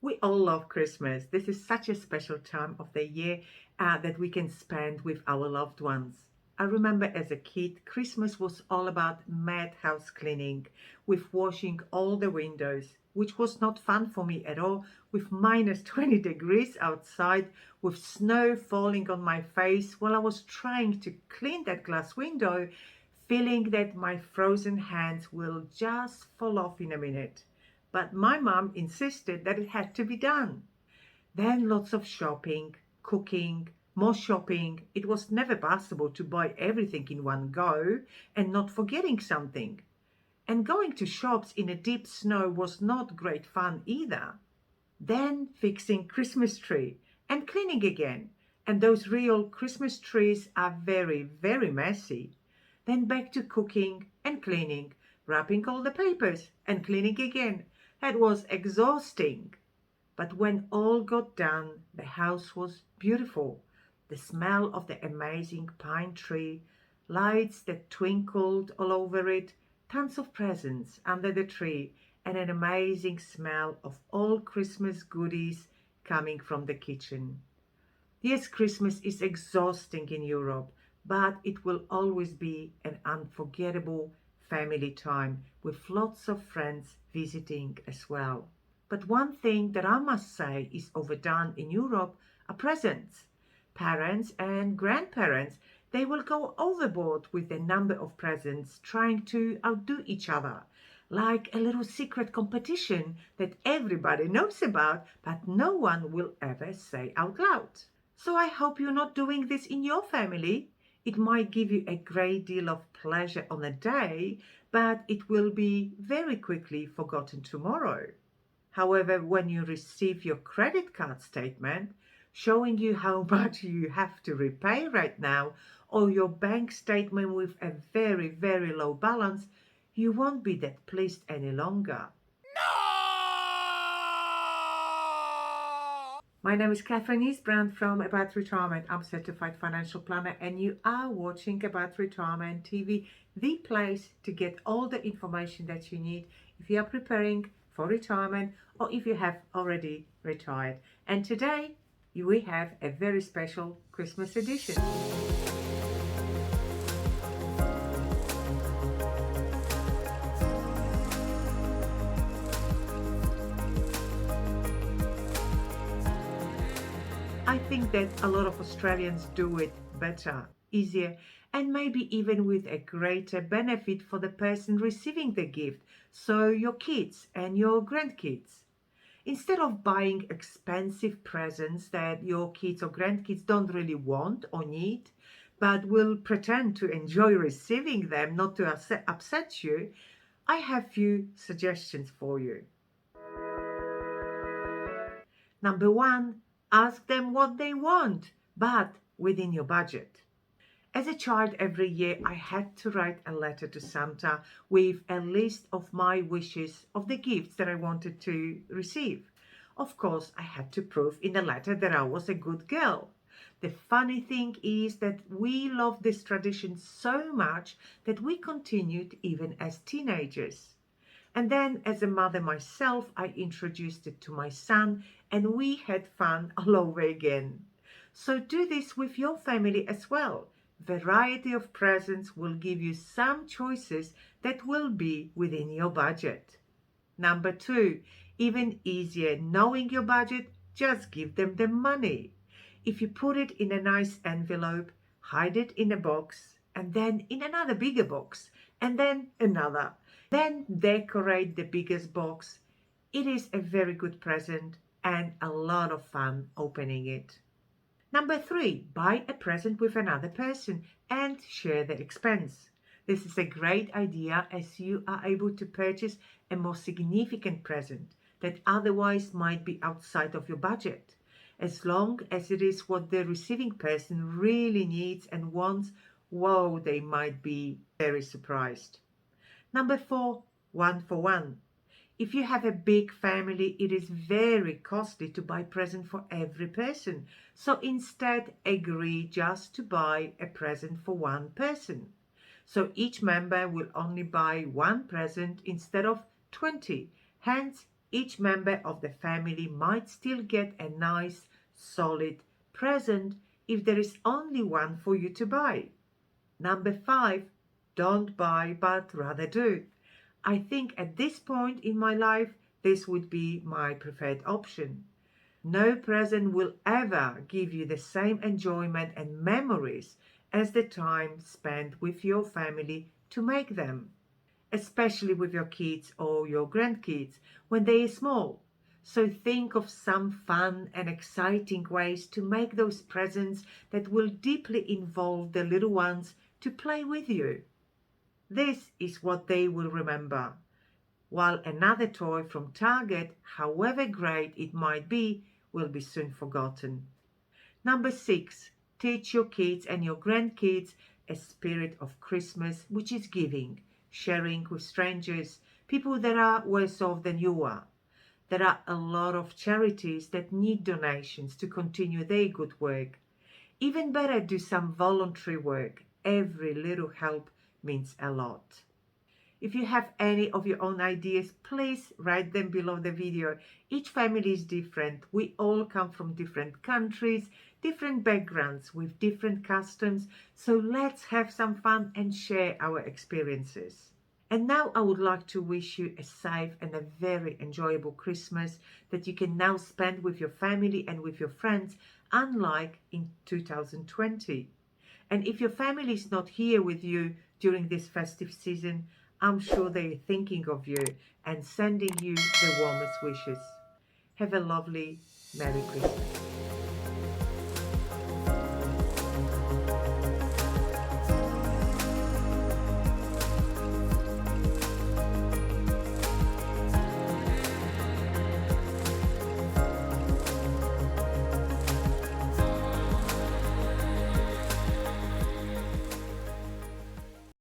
We all love Christmas. This is such a special time of the year that we can spend with our loved ones. I remember as a kid, Christmas was all about mad house cleaning, with washing all the windows, which was not fun for me at all, with minus 20 degrees outside, with snow falling on my face while I was trying to clean that glass window, feeling that my frozen hands will just fall off in a minute. But my mum insisted that it had to be done. Then lots of shopping, cooking, more shopping. It was never possible to buy everything in one go and not forgetting something. And going to shops in a deep snow was not great fun either. Then fixing Christmas tree and cleaning again. And those real Christmas trees are very, very messy. Then back to cooking and cleaning, wrapping all the papers and cleaning again. That was exhausting. But when all got done, the house was beautiful. The smell of the amazing pine tree, lights that twinkled all over it, tons of presents under the tree, and an amazing smell of all Christmas goodies coming from the kitchen. Yes, Christmas is exhausting in Europe, but it will always be an unforgettable family time with lots of friends visiting as well. But one thing that I must say is overdone in Europe are presents. Parents and grandparents, they will go overboard with the number of presents, trying to outdo each other, like a little secret competition that everybody knows about, but no one will ever say out loud. So I hope you're not doing this in your family. It might give you a great deal of pleasure on a day, but it will be very quickly forgotten tomorrow. However, when you receive your credit card statement showing you how much you have to repay right now, or your bank statement with a very, very low balance, you won't be that pleased any longer. My name is Katherine Isbrandt from About Retirement. I'm certified financial planner and you are watching About Retirement TV, the place to get all the information that you need if you are preparing for retirement or if you have already retired. And today we have a very special Christmas edition. I think that a lot of Australians do it better, easier, and maybe even with a greater benefit for the person receiving the gift, so your kids and your grandkids. Instead of buying expensive presents that your kids or grandkids don't really want or need, but will pretend to enjoy receiving them, not to upset you, I have few suggestions for you. Number one, ask them what they want, but within your budget. As a child, every year I had to write a letter to Santa with a list of my wishes of the gifts that I wanted to receive. Of course, I had to prove in the letter that I was a good girl. The funny thing is that we love this tradition so much that we continued even as teenagers. And then as a mother myself, I introduced it to my son and we had fun all over again. So do this with your family as well. Variety of presents will give you some choices that will be within your budget. Number two, even easier, knowing your budget, just give them the money. If you put it in a nice envelope, hide it in a box, and then in another bigger box, and then another. Then decorate the biggest box. It is a very good present and a lot of fun opening it. Number three, buy a present with another person and share the expense. This is a great idea as you are able to purchase a more significant present that otherwise might be outside of your budget. As long as it is what the receiving person really needs and wants, whoa, they might be very surprised. Number four, one for one. If you have a big family, it is very costly to buy present for every person. So instead, agree just to buy a present for one person. So each member will only buy one present instead of 20. Hence, Each member of the family might still get a nice, solid present if there is only one for you to buy. Number 5, don't buy but rather do. I think at this point in my life, this would be my preferred option. No present will ever give you the same enjoyment and memories as the time spent with your family to make them, especially with your kids or your grandkids when they are small. So think of some fun and exciting ways to make those presents that will deeply involve the little ones to play with you. This is what they will remember, while another toy from Target, however great it might be, will be soon forgotten. Number 6, teach your kids and your grandkids a spirit of Christmas, which is giving, sharing with strangers, people that are worse off than you are. There are a lot of charities that need donations to continue their good work. Even better, do some voluntary work. Every little help means a lot. If you have any of your own ideas, please write them below the video. Each family is different. We all come from different countries, different backgrounds with different customs. So let's have some fun and share our experiences. And now I would like to wish you a safe and a very enjoyable Christmas that you can now spend with your family and with your friends, unlike in 2020. And if your family is not here with you during this festive season, I'm sure they're thinking of you and sending you the warmest wishes. Have a lovely Merry Christmas.